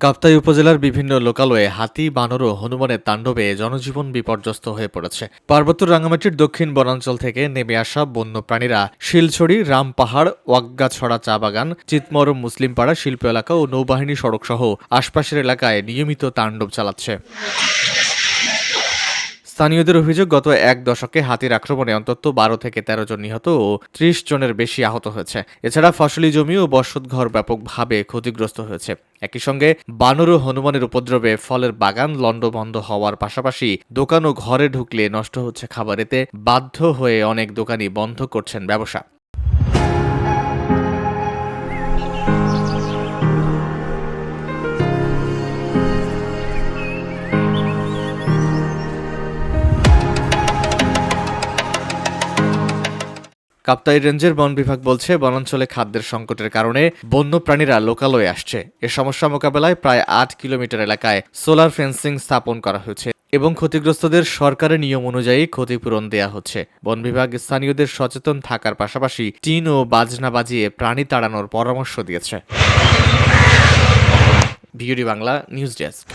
কাপ্তাই উপজেলার বিভিন্ন লোকালয়ে হাতি, বানর ও হনুমানের তাণ্ডবে জনজীবন বিপর্যস্ত হয়ে পড়েছে। পার্বত্য রাঙামাটির দক্ষিণ বনাঞ্চল থেকে নেমে আসা বন্যপ্রাণীরা শিলছড়ি, রামপাহাড়, ওয়াগ্গাছড়া চা বাগান, চিতমরম মুসলিমপাড়া শিল্প এলাকা ও নৌবাহিনী সড়কসহ আশপাশের এলাকায় নিয়মিত তাণ্ডব চালাচ্ছে। স্থানীয়দের অভিযোগ, গত এক দশকে হাতির আক্রমণে অন্তত 12 থেকে 13 জন নিহত ও 30 জনের বেশি আহত হয়েছে। এছাড়া ফসলি জমি ও বসতঘর ব্যাপকভাবে ক্ষতিগ্রস্ত হয়েছে। একই সঙ্গে বানর ও হনুমানের উপদ্রবে ফলের বাগান লণ্ডভণ্ড হওয়ার পাশাপাশি দোকান ও ঘরে ঢুকলে নষ্ট হচ্ছে খাবার। এতে বাধ্য হয়ে অনেক দোকানি বন্ধ করছেন ব্যবসা। কাপ্তাই রেঞ্জের বন বিভাগ বলছে, বনাঞ্চলে খাদ্যের সংকটের কারণে বন্যপ্রাণীরা লোকালয়ে আসছে। এ সমস্যা মোকাবেলায় প্রায় 8 কিলোমিটার এলাকায় সোলার ফেন্সিং স্থাপন করা হয়েছে এবং ক্ষতিগ্রস্তদের সরকারের নিয়ম অনুযায়ী ক্ষতিপূরণ দেয়া হচ্ছে। বন বিভাগ স্থানীয়দের সচেতন থাকার পাশাপাশি টিন ও বাজনা বাজিয়ে প্রাণী তাড়ানোর পরামর্শ দিয়েছে। VOD Bangla news desk.